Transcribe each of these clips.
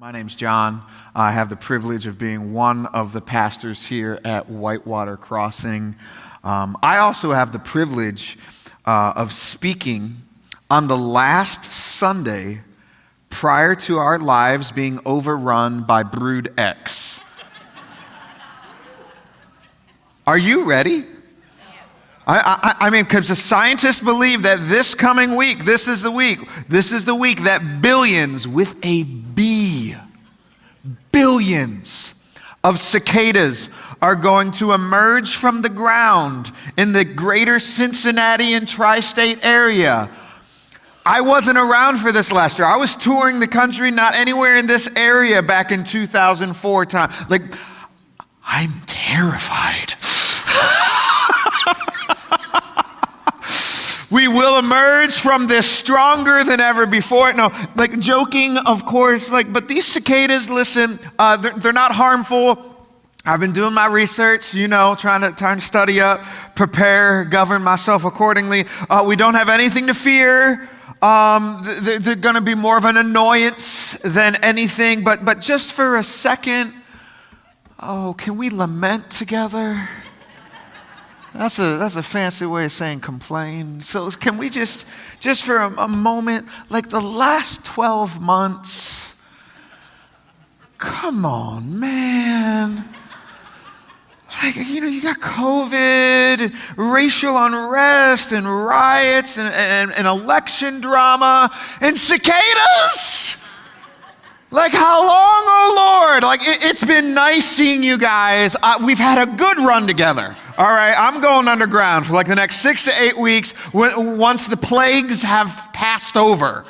My name's John. I have the privilege of being one of the pastors here at Whitewater Crossing. I also have the privilege of speaking on the last Sunday prior to our lives being overrun by Brood X. Are you ready? I mean, because the scientists believe that this coming week, this is the week that billions, with a B, billions of cicadas are going to emerge from the ground in the greater Cincinnati and tri-state area. I wasn't around for this last year. I was touring the country, not anywhere in this area back in 2004 time. Like, I'm terrified. We will emerge from this stronger than ever before. No, like joking, of course, but these cicadas, listen, they're not harmful. I've been doing my research, trying to study up, prepare, govern myself accordingly. We don't have anything to fear. They're going to be more of an annoyance than anything. But just for a second, can we lament together? That's a fancy way of saying complain. So can we just for a moment, like the last 12 months, come on, man. Like, you got COVID, racial unrest, and riots, and election drama, and cicadas. Like, how long, oh Lord? Like, it's been nice seeing you guys. We've had a good run together. All right, I'm going underground for like the next 6 to 8 weeks once the plagues have passed over.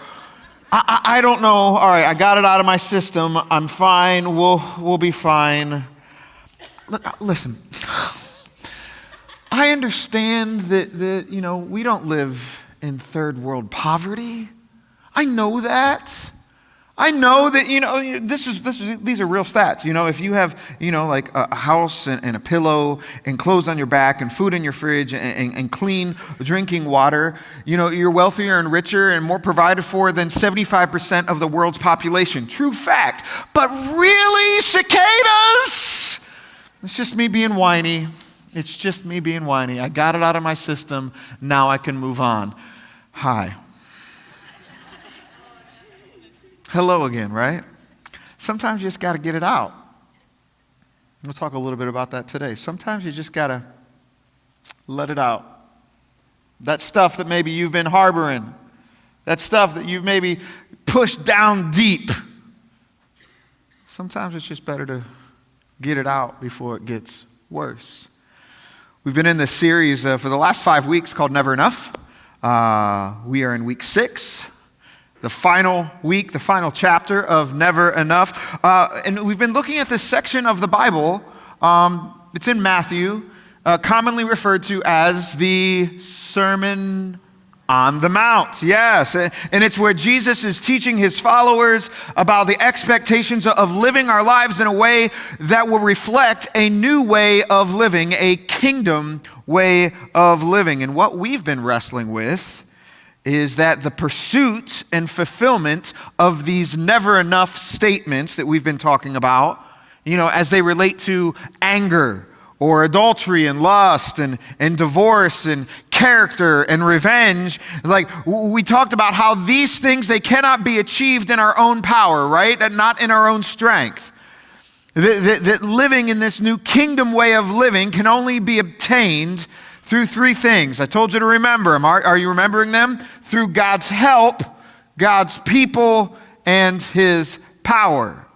I don't know. All right, I got it out of my system. I'm fine. We'll be fine. Look, listen. I understand that we don't live in third world poverty. I know that. I know that, these are real stats. If you have, like a house and a pillow and clothes on your back and food in your fridge and clean drinking water, you're wealthier and richer and more provided for than 75% of the world's population. True fact. But really, cicadas? It's just me being whiny. I got it out of my system. Now I can move on. Hi. Hello again, right? Sometimes you just got to get it out. We'll talk a little bit about that today. Sometimes you just got to let it out. That stuff that maybe you've been harboring, that stuff that you've maybe pushed down deep. Sometimes it's just better to get it out before it gets worse. We've been in this series for the last 5 weeks called Never Enough. We are in week 6. The final week, the final chapter of Never Enough. And we've been looking at this section of the Bible. It's in Matthew, commonly referred to as the Sermon on the Mount. Yes, and it's where Jesus is teaching his followers about the expectations of living our lives in a way that will reflect a new way of living, a kingdom way of living. And what we've been wrestling with is that the pursuit and fulfillment of these never enough statements that we've been talking about, as they relate to anger or adultery and lust and divorce and character and revenge. Like, we talked about how these things, they cannot be achieved in our own power, right? And not in our own strength. That living in this new kingdom way of living can only be obtained through 3 things. I told you to remember them. Are you remembering them? Through God's help, God's people, and his power.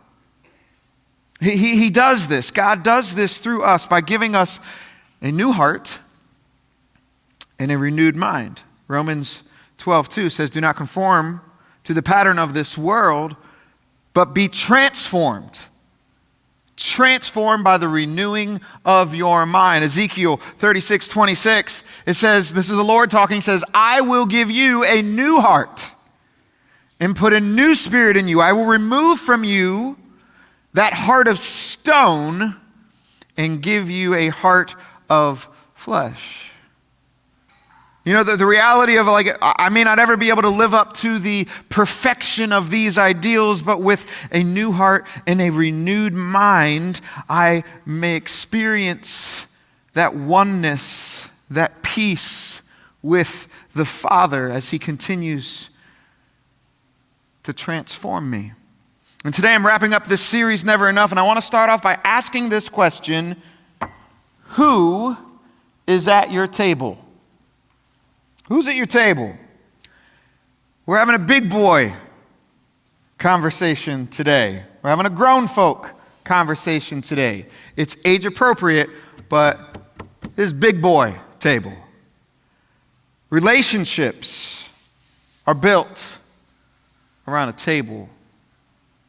He does this. God does this through us by giving us a new heart and a renewed mind. Romans 12:2 says, "Do not conform to the pattern of this world, but be transformed." Transformed by the renewing of your mind. Ezekiel 36:26, it says, this is the Lord talking, says, "I will give you a new heart and put a new spirit in you. I will remove from you that heart of stone and give you a heart of flesh." You know, the reality of like, I may not ever be able to live up to the perfection of these ideals, but with a new heart and a renewed mind, I may experience that oneness, that peace with the Father as He continues to transform me. And today I'm wrapping up this series, Never Enough, and I want to start off by asking this question: who is at your table? Who's at your table? We're having a big boy conversation today. We're having a grown folk conversation today. It's age appropriate, but this is big boy table. Relationships are built around a table.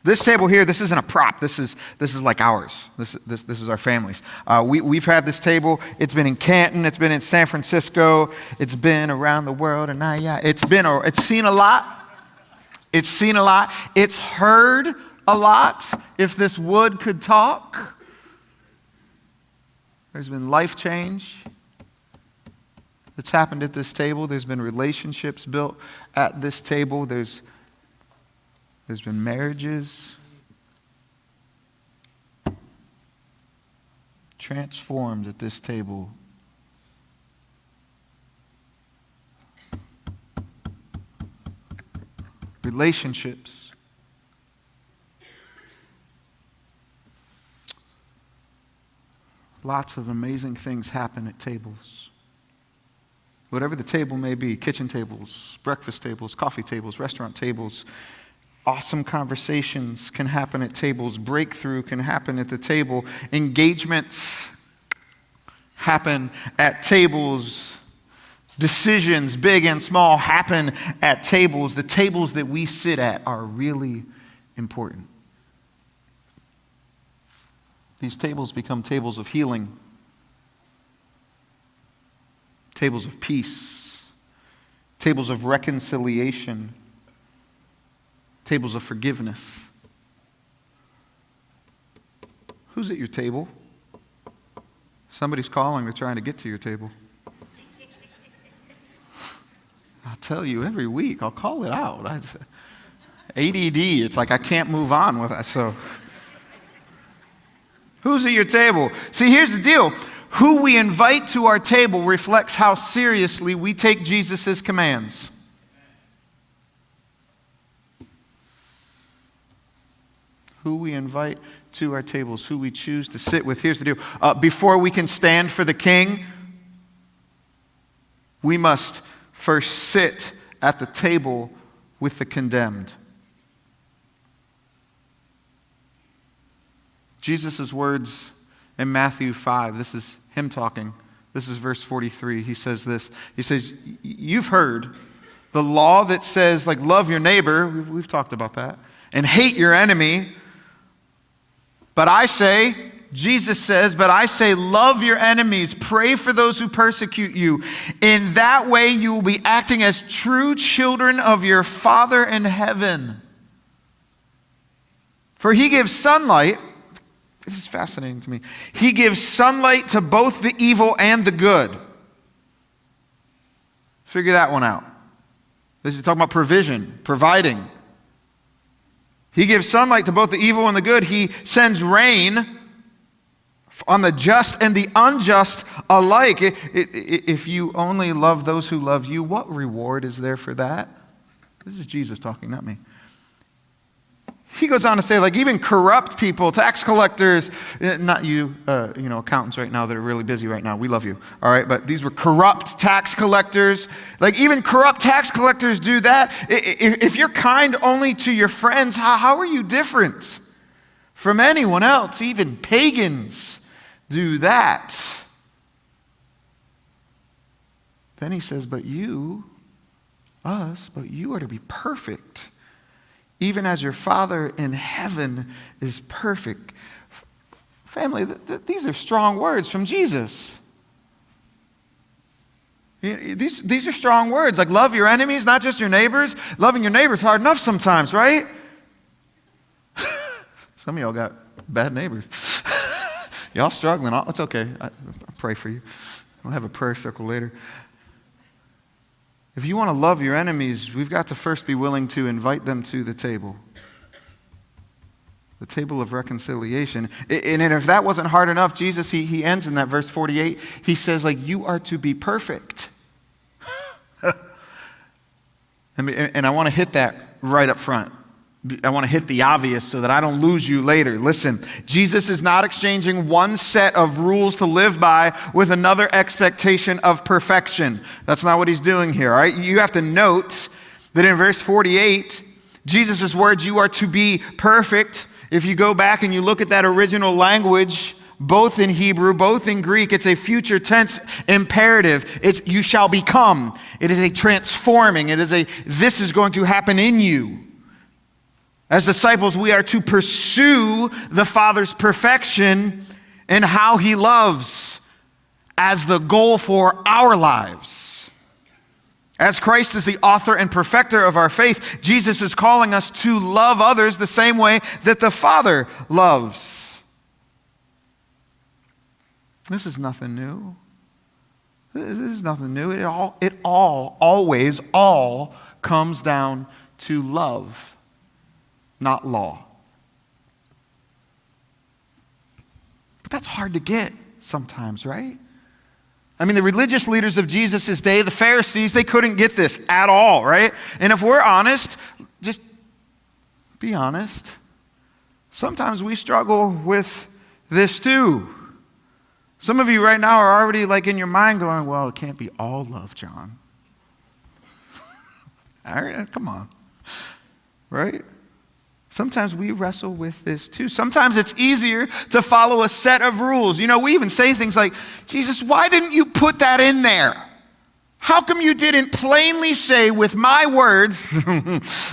This table here, this isn't a prop. This is like ours. This is our family's. We've had this table. It's been in Canton. It's been in San Francisco. It's been around the world. And it's seen a lot. It's seen a lot. It's heard a lot. If this wood could talk. There's been life change that's happened at this table. There's been relationships built at this table. There's been marriages transformed at this table. Relationships. Lots of amazing things happen at tables. Whatever the table may be, kitchen tables, breakfast tables, coffee tables, restaurant tables, awesome conversations can happen at tables. Breakthrough can happen at the table. Engagements happen at tables. Decisions, big and small, happen at tables. The tables that we sit at are really important. These tables become tables of healing, tables of peace, tables of reconciliation, tables of forgiveness. Who's at your table? Somebody's calling. They're trying to get to your table. I'll tell you every week. I'll call it out. ADD. It's like I can't move on with it. So, who's at your table? See, here's the deal. Who we invite to our table reflects how seriously we take Jesus' commands. Who we invite to our tables, who we choose to sit with. Here's the deal. Before we can stand for the King, we must first sit at the table with the condemned. Jesus' words in Matthew 5, this is him talking. This is verse 43. He says this. He says, you've heard the law that says, like, love your neighbor. We've talked about that. And hate your enemy. But I say, Jesus says, but I say, love your enemies, pray for those who persecute you. In that way, you will be acting as true children of your Father in heaven. For He gives sunlight, this is fascinating to me, He gives sunlight to both the evil and the good. Figure that one out. This is talking about provision, providing. He gives sunlight to both the evil and the good. He sends rain on the just and the unjust alike. If you only love those who love you, what reward is there for that? This is Jesus talking, not me. He goes on to say, like, even corrupt people, tax collectors, not you, accountants right now that are really busy right now. We love you, all right? But these were corrupt tax collectors. Like, even corrupt tax collectors do that. If you're kind only to your friends, how are you different from anyone else? Even pagans do that. Then he says, but you are to be perfect, even as your Father in heaven is perfect. Family, these are strong words from Jesus. These are strong words, like love your enemies, not just your neighbors. Loving your neighbors is hard enough sometimes, right? Some of y'all got bad neighbors. Y'all struggling. It's okay. I pray for you. We'll have a prayer circle later. if you want to love your enemies, we've got to first be willing to invite them to the table of reconciliation. And if that wasn't hard enough, Jesus, he ends in that verse 48. He says, like, you are to be perfect. And I want to hit that right up front. I want to hit the obvious so that I don't lose you later. Listen, Jesus is not exchanging one set of rules to live by with another expectation of perfection. That's not what he's doing here, all right? You have to note that in verse 48, Jesus' words, you are to be perfect. If you go back and you look at that original language, both in Hebrew, both in Greek, it's a future tense imperative. It's you shall become. It is a transforming. It is a this is going to happen in you. As disciples, we are to pursue the Father's perfection and how he loves as the goal for our lives. As Christ is the author and perfecter of our faith, Jesus is calling us to love others the same way that the Father loves. This is nothing new. This is nothing new. It always comes down to love. Not law. But that's hard to get sometimes, right? I mean, the religious leaders of Jesus' day, the Pharisees, they couldn't get this at all, right? And if we're honest, just be honest. Sometimes we struggle with this too. Some of you right now are already like in your mind going, well, it can't be all love, John. All right, come on. Right? Sometimes we wrestle with this too. Sometimes it's easier to follow a set of rules. You know, we even say things like, Jesus, why didn't you put that in there? How come you didn't plainly say with my words,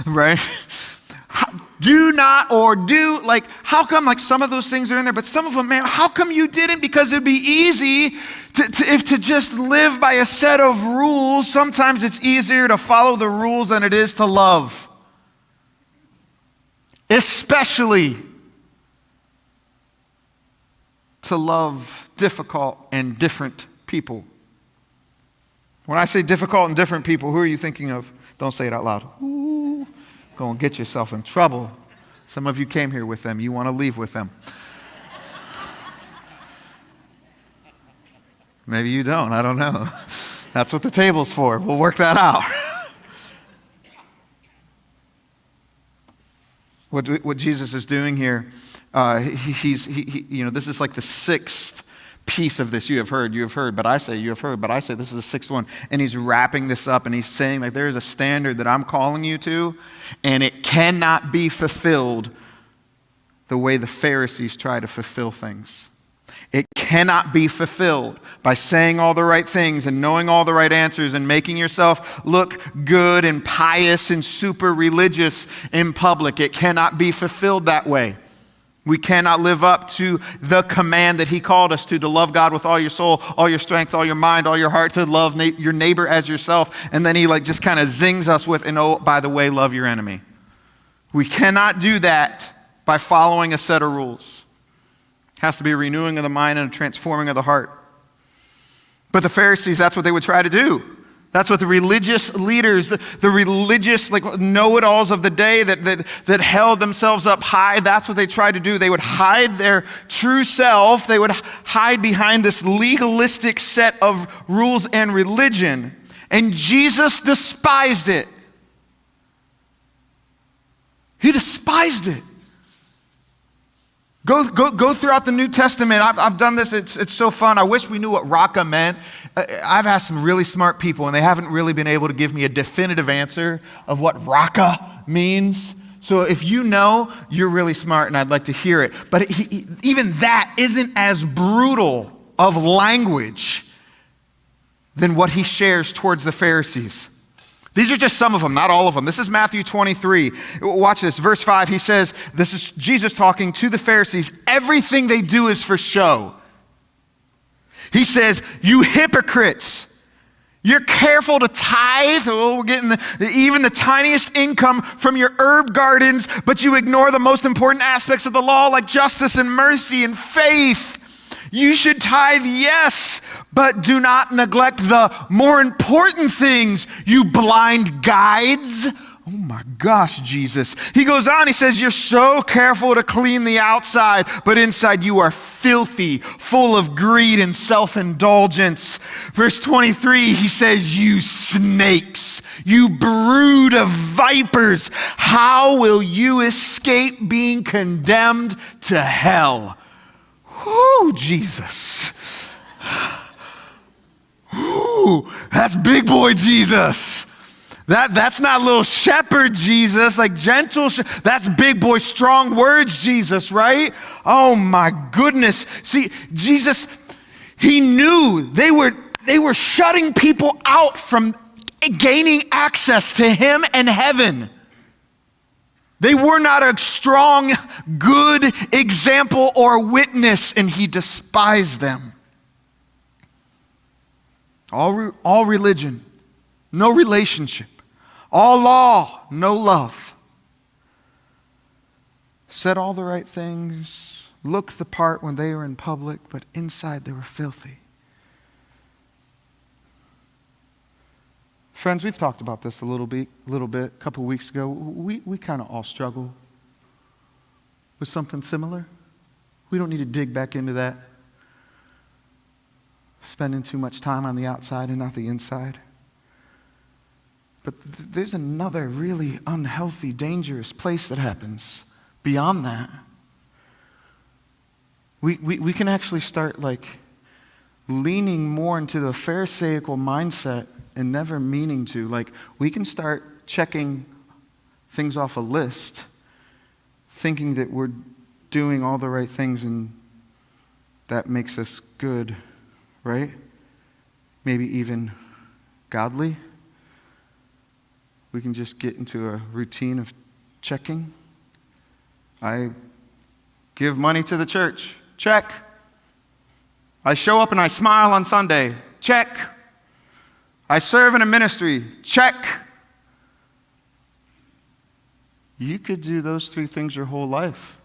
right? Do not or do, like, how come like some of those things are in there, but some of them, man, how come you didn't? Because it'd be easy to just live by a set of rules. Sometimes it's easier to follow the rules than it is to love. Especially to love difficult and different people. When I say difficult and different people, who are you thinking of? Don't say it out loud. Ooh, go and get yourself in trouble. Some of you came here with them. You want to leave with them. Maybe you don't. I don't know. That's what the table's for. We'll work that out. What Jesus is doing here, this is like the sixth piece of this. You have heard, but I say, this is the sixth one. And he's wrapping this up and he's saying like there is a standard that I'm calling you to, and it cannot be fulfilled the way the Pharisees try to fulfill things. It cannot be fulfilled by saying all the right things and knowing all the right answers and making yourself look good and pious and super religious in public. It cannot be fulfilled that way. We cannot live up to the command that he called us to love God with all your soul, all your strength, all your mind, all your heart, to love your neighbor as yourself. And then he like just kind of zings us with, and oh, by the way, love your enemy. We cannot do that by following a set of rules. It has to be a renewing of the mind and a transforming of the heart. But the Pharisees, that's what they would try to do. That's what the religious leaders, the religious like know-it-alls of the day that held themselves up high, that's what they tried to do. They would hide their true self. They would hide behind this legalistic set of rules and religion. And Jesus despised it. He despised it. Go throughout the New Testament. I've done this. It's so fun. I wish we knew what raka meant. I've asked some really smart people, and they haven't really been able to give me a definitive answer of what raka means. So if you know, you're really smart, and I'd like to hear it. But even that isn't as brutal of language than what he shares towards the Pharisees. These are just some of them, not all of them. This is Matthew 23. Watch this. Verse 5, he says, this is Jesus talking to the Pharisees. Everything they do is for show. He says, you hypocrites, you're careful to tithe. Oh, we're getting even the tiniest income from your herb gardens, but you ignore the most important aspects of the law like justice and mercy and faith. You should tithe, yes, but do not neglect the more important things, you blind guides. Oh my gosh, Jesus. He goes on, he says, you're so careful to clean the outside, but inside you are filthy, full of greed and self-indulgence. Verse 23, he says, you snakes, you brood of vipers, how will you escape being condemned to hell? Whoo, Jesus. Whoo, that's big boy Jesus. That's not little shepherd Jesus, like gentle. That's big boy, strong words Jesus, right? Oh my goodness. See, Jesus, he knew they were shutting people out from gaining access to him and heaven. They were not a strong, good example or witness, and he despised them. All religion, no relationship. All law, no love. Said all the right things, looked the part when they were in public, but inside they were filthy. Friends, we've talked about this a little bit a couple weeks ago. We kind of all struggle with something similar. We don't need to dig back into that. Spending too much time on the outside and not the inside. But there's another really unhealthy, dangerous place that happens beyond that. We can actually start like leaning more into the Pharisaical mindset and never meaning to. Like we can start checking things off a list, thinking that we're doing all the right things and that makes us good, right? Maybe even godly. We can just get into a routine of checking. I give money to the church. Check. I show up and I smile on Sunday. Check. I serve in a ministry. Check. You could do those three things your whole life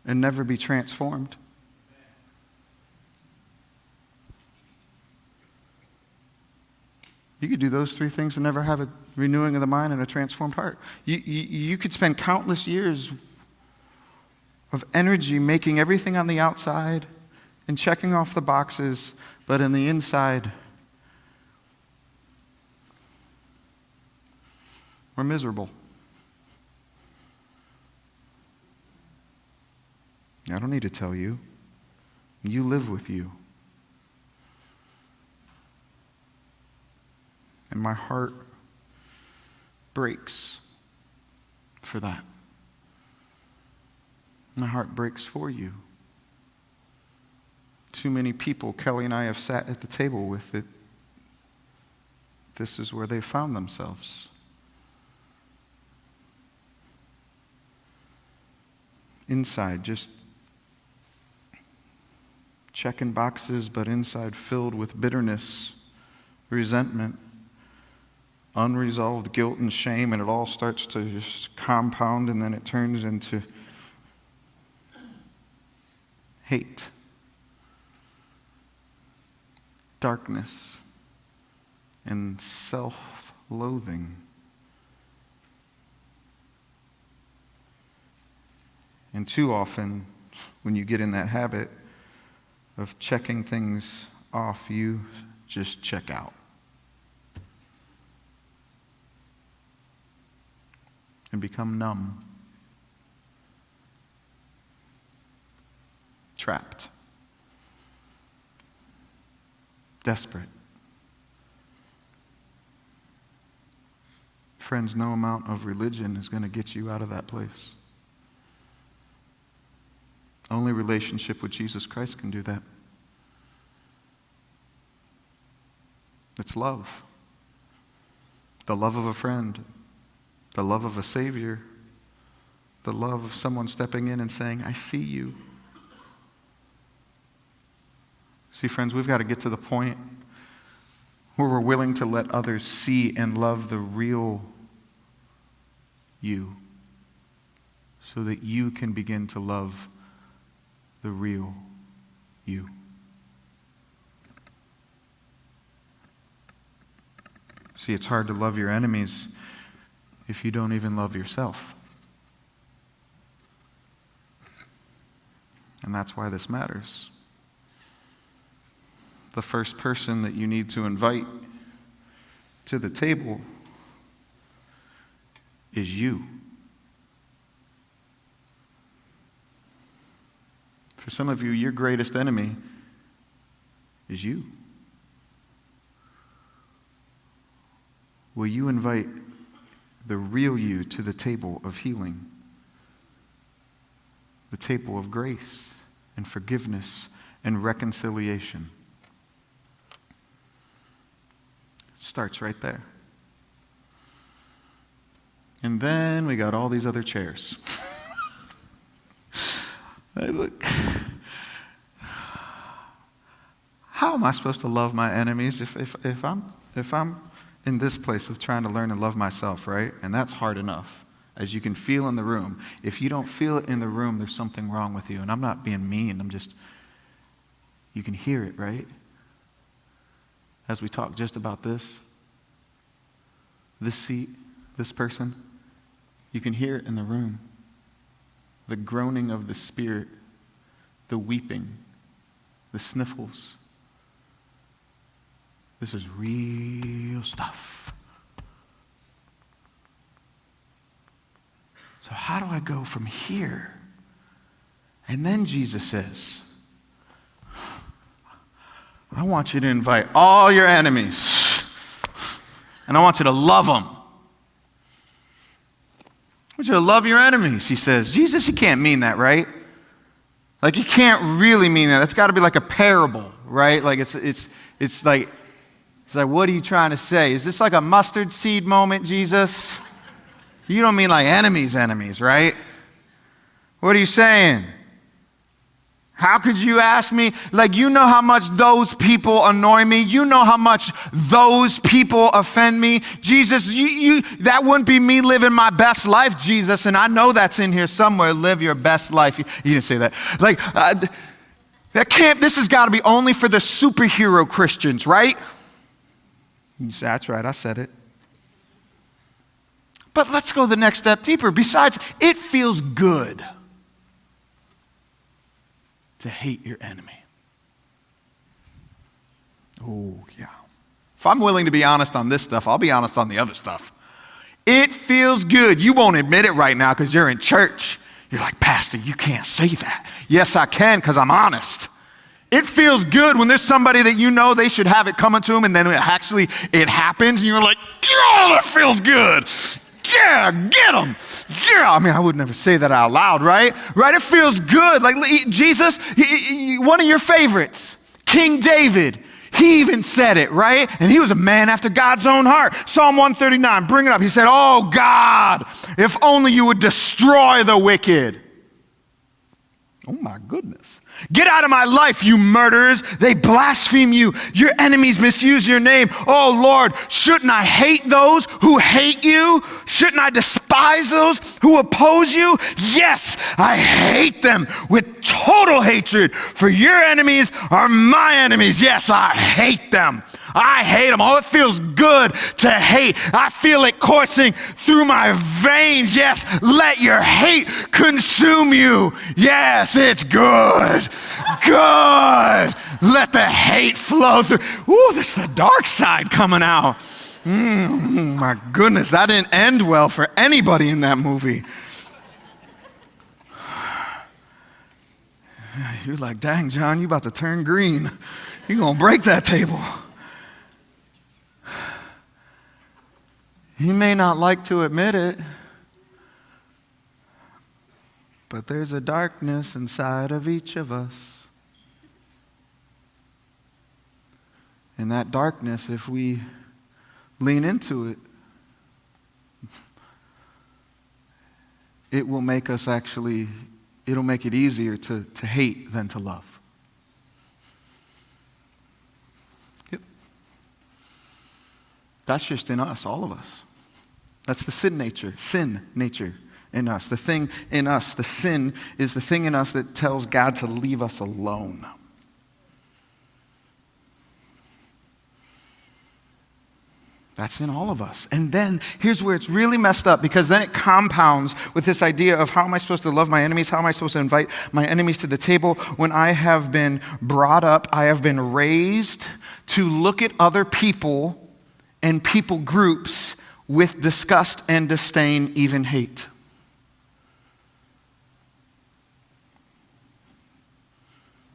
and never be transformed. You could do those three things and never have a renewing of the mind and a transformed heart. You could spend countless years of energy making everything on the outside and checking off the boxes, but in the inside, we're miserable. I don't need to tell you. You live with you. And my heart breaks for that. My heart breaks for you. Too many people Kelly and I have sat at the table with it. This is where they found themselves. Inside, just checking boxes, but inside filled with bitterness, resentment, unresolved guilt and shame, and it all starts to just compound, and then it turns into hate, darkness, and self-loathing. And too often, when you get in that habit of checking things off, you just check out. And become numb. Trapped. Desperate. Friends, no amount of religion is going to get you out of that place. Only relationship with Jesus Christ can do that. It's love. The love of a friend. The love of a Savior. The love of someone stepping in and saying, I see you. See, friends, we've got to get to the point where we're willing to let others see and love the real you so that you can begin to love the real you. See, it's hard to love your enemies if you don't even love yourself. And that's why this matters. The first person that you need to invite to the table is you. For some of you, your greatest enemy is you. Will you invite the real you to the table of healing? The table of grace and forgiveness and reconciliation. It starts right there. And then we got all these other chairs. Hey, look. How am I supposed to love my enemies if I'm in this place of trying to learn to love myself, right? And that's hard enough, as you can feel in the room. If you don't feel it in the room, there's something wrong with you. And I'm not being mean. You can hear it, right? As we talk just about this seat, this person, you can hear it in the room. The groaning of the Spirit, the weeping, the sniffles. This is real stuff. So how do I go from here? And then Jesus says, I want you to invite all your enemies, and I want you to love them. I want you to love your enemies, he says. Jesus, you can't mean that, right? Like, you can't really mean that. That's got to be like a parable, right? Like, it's like, what are you trying to say? Is this like a mustard seed moment, Jesus? You don't mean like enemies, right? What are you saying? How could you ask me? Like, you know how much those people annoy me. You know how much those people offend me. Jesus, that wouldn't be me living my best life, Jesus. And I know that's in here somewhere. Live your best life. You didn't say that. Like, this has got to be only for the superhero Christians, right? You say, that's right, I said it. But let's go the next step deeper. Besides, it feels good to hate your enemy. Oh, yeah. If I'm willing to be honest on this stuff, I'll be honest on the other stuff. It feels good. You won't admit it right now because you're in church. You're like, Pastor, you can't say that. Yes, I can because I'm honest. It feels good when there's somebody that you know they should have it coming to them, and then it happens, and you're like, oh, that feels good. Yeah, get them. Yeah, I mean, I would never say that out loud, right? Right? It feels good. Like Jesus, one of your favorites, King David, he even said it, right? And he was a man after God's own heart. Psalm 139, bring it up. He said, oh God, if only you would destroy the wicked. Oh my goodness. Get out of my life, you murderers. They blaspheme you. Your enemies misuse your name. Oh Lord, shouldn't I hate those who hate you? Shouldn't I despise those who oppose you? Yes, I hate them with total hatred, for your enemies are my enemies. Yes, I hate them. I hate them. Oh, it feels good to hate. I feel it coursing through my veins. Yes, let your hate consume you. Yes, it's good. Good. Let the hate flow through. Ooh, this is the dark side coming out. My goodness, that didn't end well for anybody in that movie. You're like, dang, John, you about to turn green. You're going to break that table. You may not like to admit it, but there's a darkness inside of each of us. And that darkness, if we lean into it, it will make us it'll make it easier to hate than to love. Yep. That's just in us, all of us. That's the sin nature. in us. The thing in us, the sin, is the thing in us that tells God to leave us alone. That's in all of us. And then here's where it's really messed up, because then it compounds with this idea of how am I supposed to love my enemies? How am I supposed to invite my enemies to the table when I have been brought up, I have been raised to look at other people and people groups with disgust and disdain, even hate.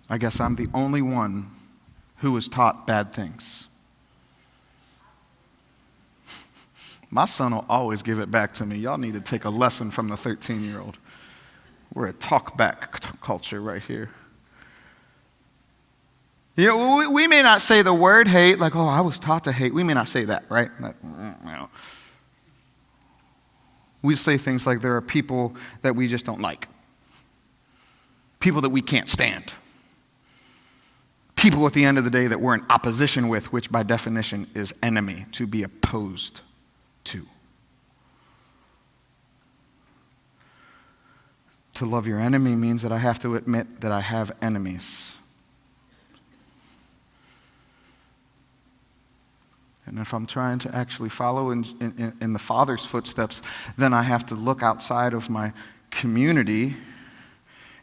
I guess I'm the only one who was taught bad things. My son will always give it back to me. Y'all need to take a lesson from the 13-year-old. We're a talk back culture right here. You know, we may not say the word hate, like, oh, I was taught to hate. We may not say that, right? Like, we say things like there are people that we just don't like. People that we can't stand. People at the end of the day that we're in opposition with, which by definition is enemy, to be opposed to. To love your enemy means that I have to admit that I have enemies. And if I'm trying to actually follow in the Father's footsteps, then I have to look outside of my community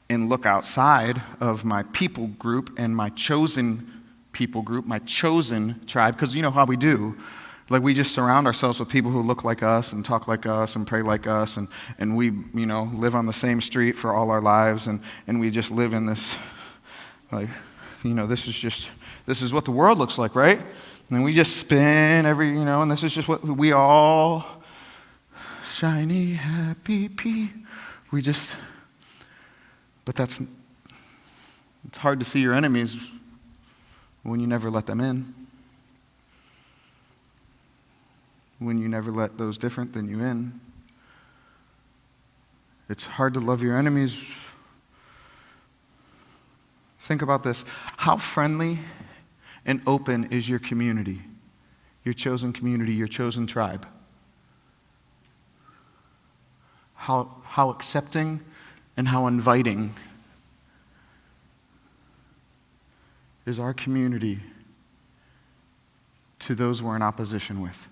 and look outside of my people group and my chosen people group, my chosen tribe, because you know how we do. Like we just surround ourselves with people who look like us and talk like us and pray like us, and we, live on the same street for all our lives, and we just live in this, this is what the world looks like, right? And we just spin and this is just what we all, shiny, happy pea. But it's hard to see your enemies when you never let them in. When you never let those different than you in. It's hard to love your enemies. Think about this. How friendly and open is your community, your chosen community, your chosen tribe? How accepting and how inviting is our community to those we're in opposition with?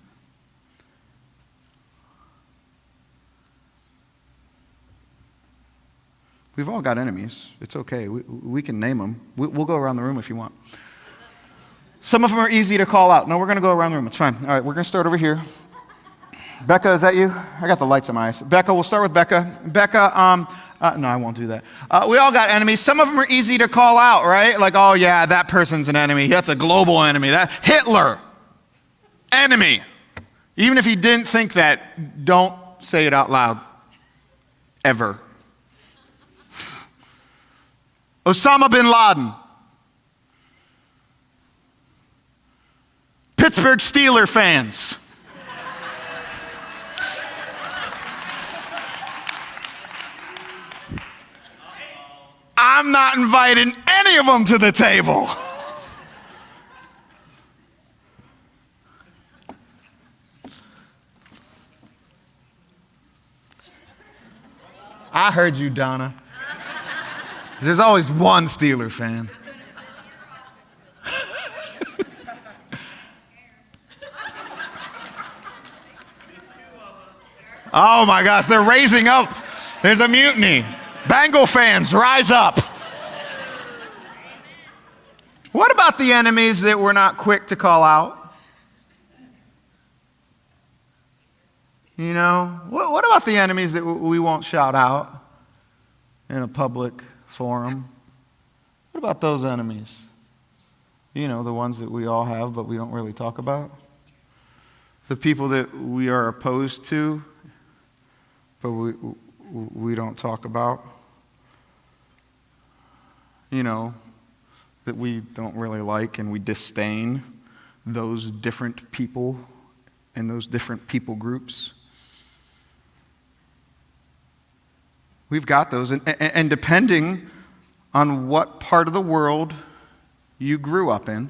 We've all got enemies. It's okay. We can name them. We'll go around the room if you want. Some of them are easy to call out. No, we're going to go around the room. It's fine. All right, we're going to start over here. Becca, is that you? I got the lights in my eyes. Becca, we'll start with Becca. Becca, no, I won't do that. We all got enemies. Some of them are easy to call out, right? Like, oh yeah, that person's an enemy. That's a global enemy. That Hitler, enemy. Even if you didn't think that, don't say it out loud. Ever. Osama bin Laden. Pittsburgh Steelers fans. I'm not inviting any of them to the table. I heard you, Donna. There's always one Steeler fan. Oh my gosh, they're raising up. There's a mutiny. Bengal fans, rise up. What about the enemies that we're not quick to call out? What about the enemies that we won't shout out in a public forum? What about those enemies? The ones that we all have but we don't really talk about. The people that we are opposed to but we don't talk about. That we don't really like and we disdain those different people and those different people groups. We've got those, and depending on what part of the world you grew up in,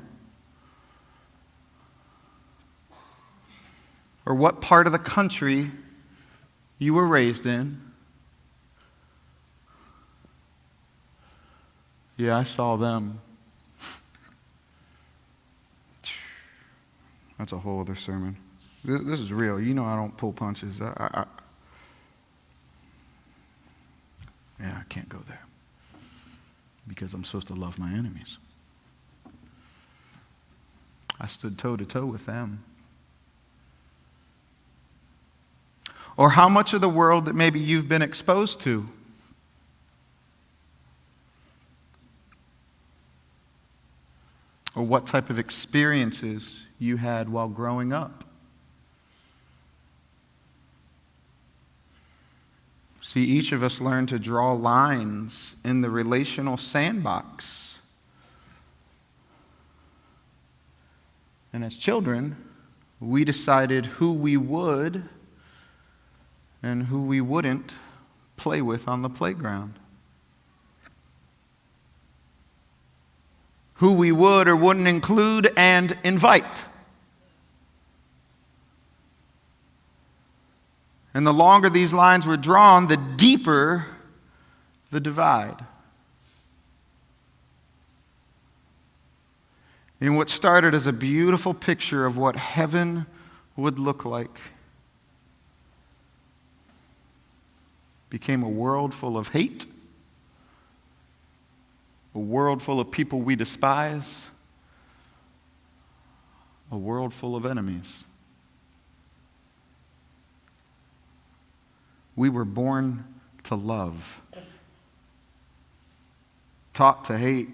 or what part of the country you were raised in, Yeah, I saw them. That's a whole other sermon. This is real. You know I don't pull punches. Yeah, I can't go there because I'm supposed to love my enemies. I stood toe to toe with them. Or how much of the world that maybe you've been exposed to? Or what type of experiences you had while growing up? See, each of us learned to draw lines in the relational sandbox. And as children, we decided who we would and who we wouldn't play with on the playground. Who we would or wouldn't include and invite. And the longer these lines were drawn, the deeper the divide. In what started as a beautiful picture of what heaven would look like, became a world full of hate, a world full of people we despise, a world full of enemies. We were born to love, taught to hate,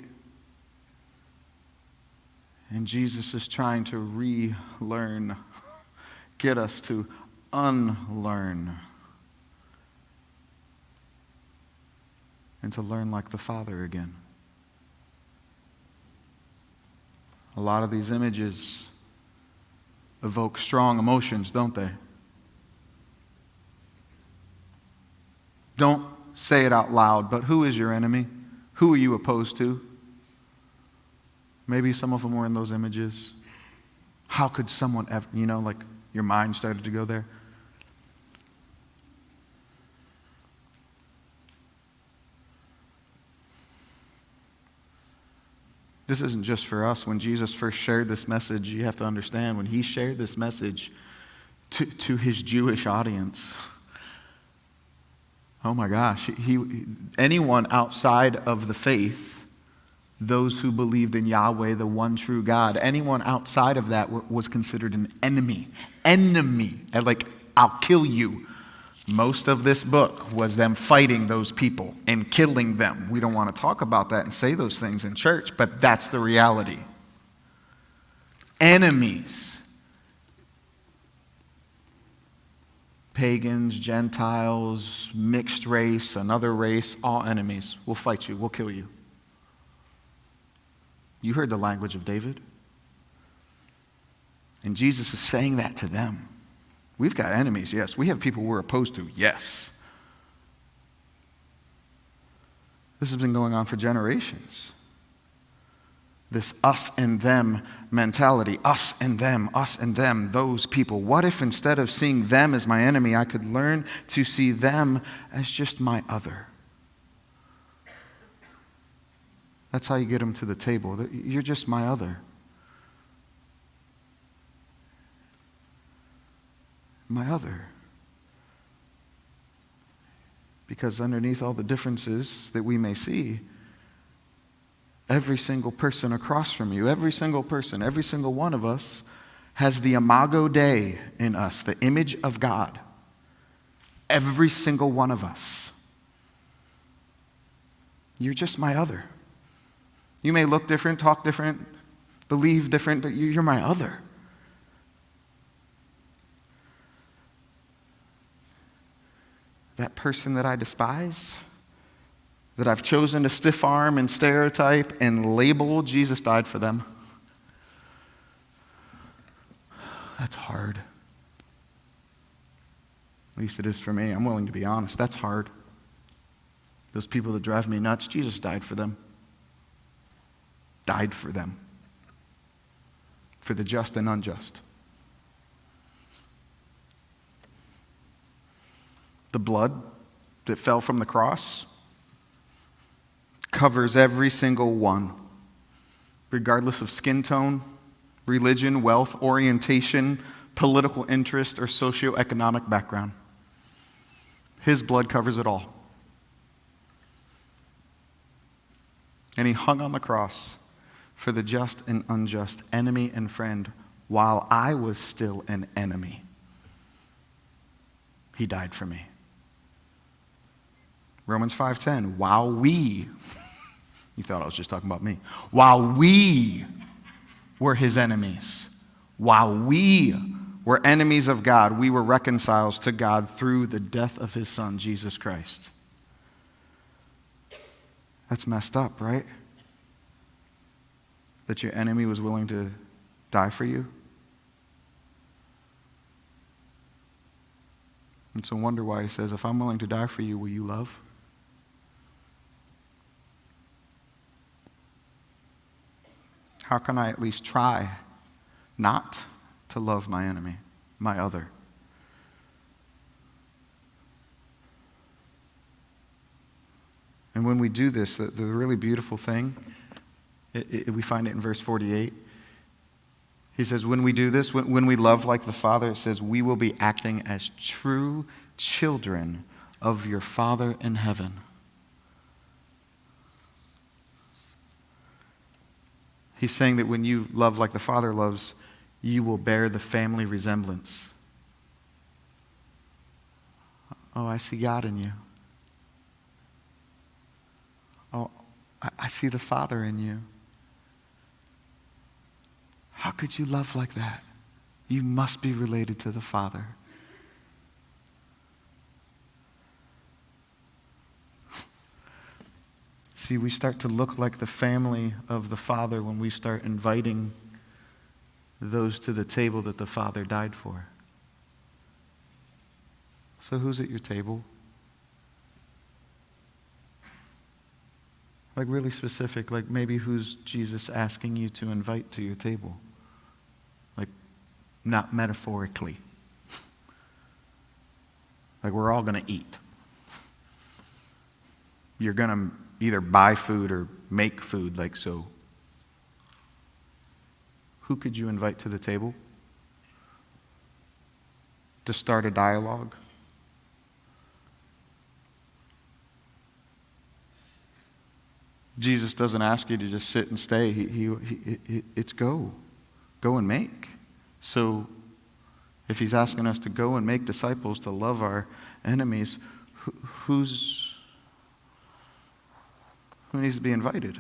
and Jesus is trying to relearn, get us to unlearn, and to learn like the Father again. A lot of these images evoke strong emotions, don't they? Don't say it out loud, but who is your enemy? Who are you opposed to? Maybe some of them were in those images. How could someone ever, like your mind started to go there? This isn't just for us. When Jesus first shared this message, you have to understand, when he shared this message to his Jewish audience, oh my gosh, anyone outside of the faith, those who believed in Yahweh, the one true God, anyone outside of that was considered an enemy. Enemy. Like, I'll kill you. Most of this book was them fighting those people and killing them. We don't want to talk about that and say those things in church, but that's the reality. Enemies. Pagans, Gentiles, mixed race, another race, all enemies. We'll fight you. We'll kill you. You heard the language of David. And Jesus is saying that to them. We've got enemies, yes. We have people we're opposed to, yes. This has been going on for generations. This us and them mentality. Us and them, those people. What if instead of seeing them as my enemy, I could learn to see them as just my other? That's how you get them to the table. You're just my other. My other. Because underneath all the differences that we may see, every single person across from you, every single person, every single one of us has the imago Dei in us, the image of God. Every single one of us. You're just my other. You may look different, talk different, believe different, but you're my other. That person that I despise, that I've chosen to stiff arm and stereotype and label, Jesus died for them. That's hard. At least it is for me. I'm willing to be honest. That's hard. Those people that drive me nuts, Jesus died for them. Died for them. For the just and unjust. The blood that fell from the cross covers every single one, regardless of skin tone, religion, wealth, orientation, political interest, or socioeconomic background. His blood covers it all. And he hung on the cross for the just and unjust, enemy and friend, while I was still an enemy. He died for me. Romans 5:10, while we, you thought I was just talking about me, while we were his enemies, while we were enemies of God, we were reconciled to God through the death of his son, Jesus Christ. That's messed up, right? That your enemy was willing to die for you. It's a wonder why he says, if I'm willing to die for you, will you love? How can I at least try not to love my enemy, my other? And when we do this, the really beautiful thing, we find it in verse 48. He says, when we do this, when we love like the Father, it says, we will be acting as true children of your Father in heaven. He's saying that when you love like the Father loves, you will bear the family resemblance. Oh, I see God in you. Oh, I see the Father in you. How could you love like that? You must be related to the Father. See, we start to look like the family of the Father when we start inviting those to the table that the Father died for. So who's at your table? Like really specific, like maybe who's Jesus asking you to invite to your table? Like not metaphorically. Like we're all going to eat. You're going to either buy food or make food, like so. Who could you invite to the table? To start a dialogue? Jesus doesn't ask you to just sit and stay. It's go. Go and make. So if he's asking us to go and make disciples, to love our enemies, who needs to be invited?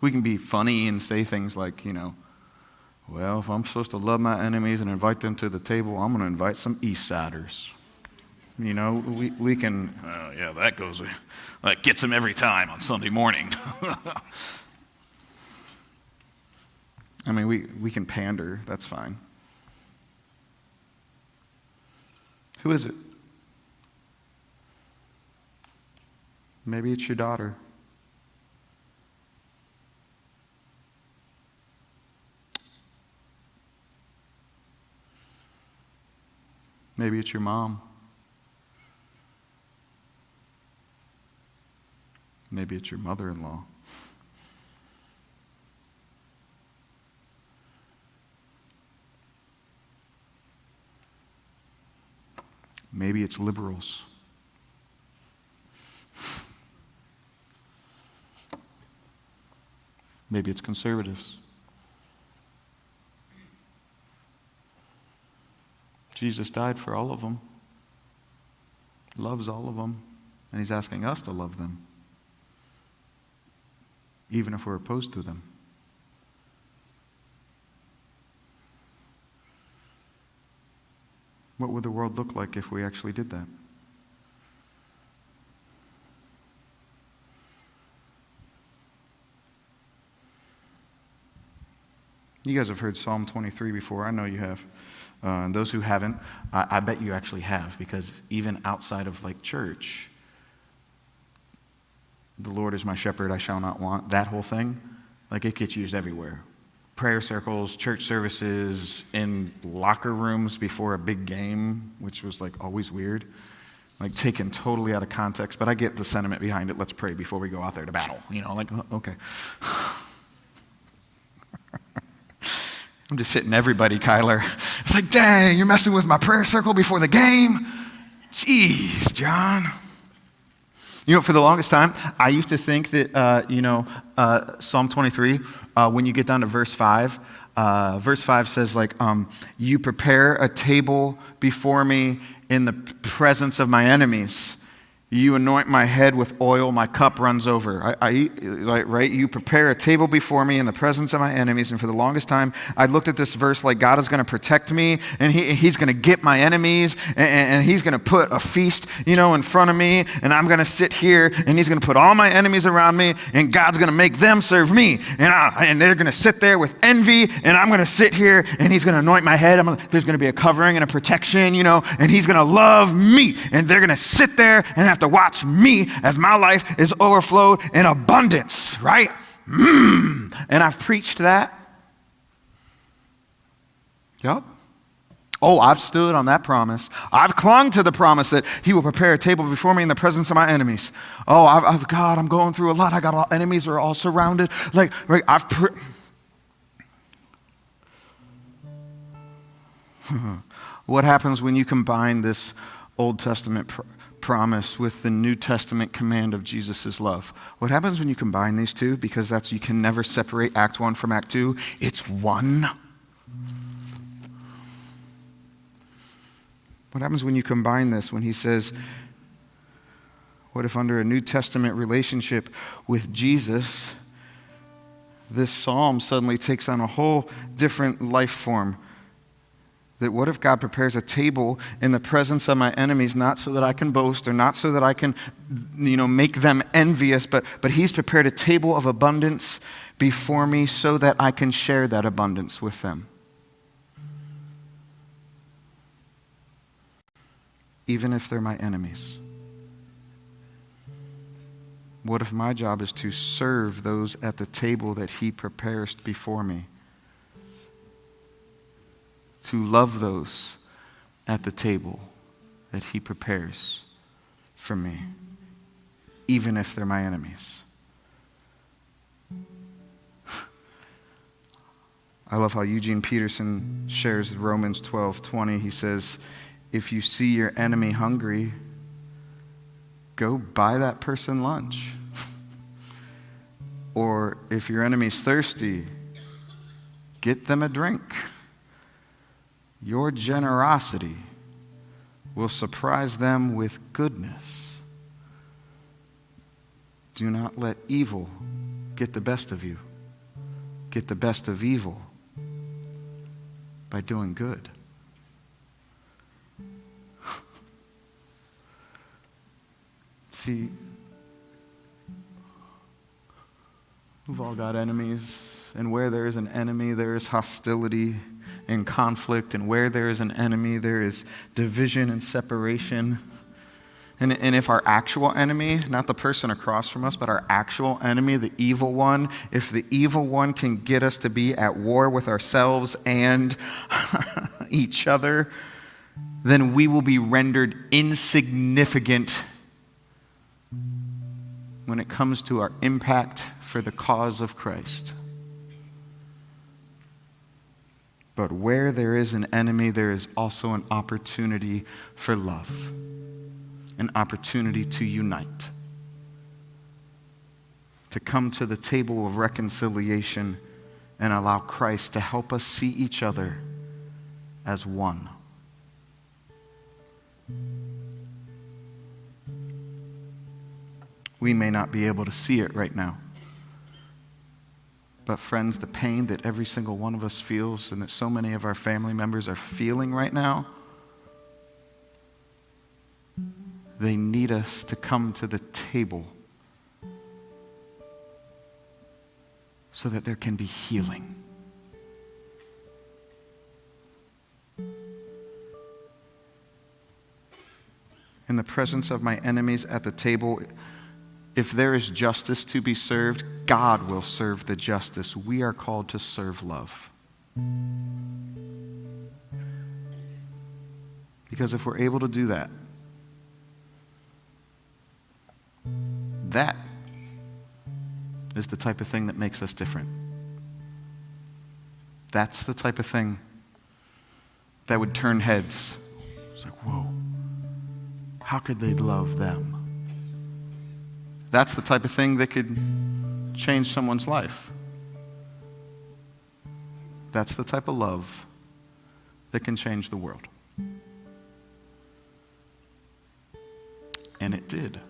We can be funny and say things like, well, if I'm supposed to love my enemies and invite them to the table, I'm going to invite some East Siders. We can, that gets them every time on Sunday morning. I mean, we can pander, that's fine. Who is it? Maybe it's your daughter. Maybe it's your mom. Maybe it's your mother-in-law. Maybe it's liberals. Maybe it's conservatives. Jesus died for all of them, loves all of them, and he's asking us to love them, even if we're opposed to them. What would the world look like if we actually did that? You guys have heard Psalm 23 before. I know you have. And those who haven't, I bet you actually have, because even outside of church, the Lord is my shepherd, I shall not want, that whole thing, it gets used everywhere. prayer circles, church services, in locker rooms before a big game, which was like always weird, like taken totally out of context, but I get the sentiment behind it. Let's pray before we go out there to battle, like, okay. I'm just hitting everybody, Kyler. It's like, dang, you're messing with my prayer circle before the game? Jeez, John. For the longest time, I used to think that, Psalm 23, when you get down to verse 5 says, like, you prepare a table before me in the presence of my enemies. You anoint my head with oil, my cup runs over. Right? You prepare a table before me in the presence of my enemies. And for the longest time, I looked at this verse like God is going to protect me, and he's going to get my enemies, and he's going to put a feast, in front of me, and I'm going to sit here, and he's going to put all my enemies around me, and God's going to make them serve me. And they're going to sit there with envy, and I'm going to sit here, and he's going to anoint my head. There's going to be a covering and a protection, and he's going to love me, and they're going to sit there and have to watch me as my life is overflowed in abundance, right? And I've preached that. Yep. Oh, I've stood on that promise. I've clung to the promise that he will prepare a table before me in the presence of my enemies. Oh, God, I'm going through a lot. I got enemies are all surrounded. Like, right, What happens when you combine this Old Testament promise with the New Testament command of Jesus' love? What happens when you combine these two? Because you can never separate Act 1 from Act 2. It's one. What happens when you combine this, when he says, what if under a New Testament relationship with Jesus, this psalm suddenly takes on a whole different life form? That what if God prepares a table in the presence of my enemies, not so that I can boast or not so that I can, make them envious, but he's prepared a table of abundance before me so that I can share that abundance with them. Even if they're my enemies. What if my job is to serve those at the table that he prepares before me? To love those at the table that he prepares for me, even if they're my enemies. I love how Eugene Peterson shares Romans 12:20. He says, if you see your enemy hungry, go buy that person lunch. Or if your enemy's thirsty, get them a drink. Your generosity will surprise them with goodness. Do not let evil get the best of you. Get the best of evil by doing good. See, we've all got enemies, and where there is an enemy, there is hostility and conflict, and where there is an enemy, there is division and separation. And if our actual enemy, not the person across from us, but our actual enemy, the evil one, if the evil one can get us to be at war with ourselves and each other, then we will be rendered insignificant when it comes to our impact for the cause of Christ. But where there is an enemy, there is also an opportunity for love, an opportunity to unite, to come to the table of reconciliation and allow Christ to help us see each other as one. We may not be able to see it right now. But friends, the pain that every single one of us feels and that so many of our family members are feeling right now, they need us to come to the table so that there can be healing. In the presence of my enemies at the table, if there is justice to be served, God will serve the justice. We are called to serve love. Because if we're able to do that, that is the type of thing that makes us different. That's the type of thing that would turn heads. It's like, whoa, how could they love them? That's the type of thing that could change someone's life. That's the type of love that can change the world. And it did.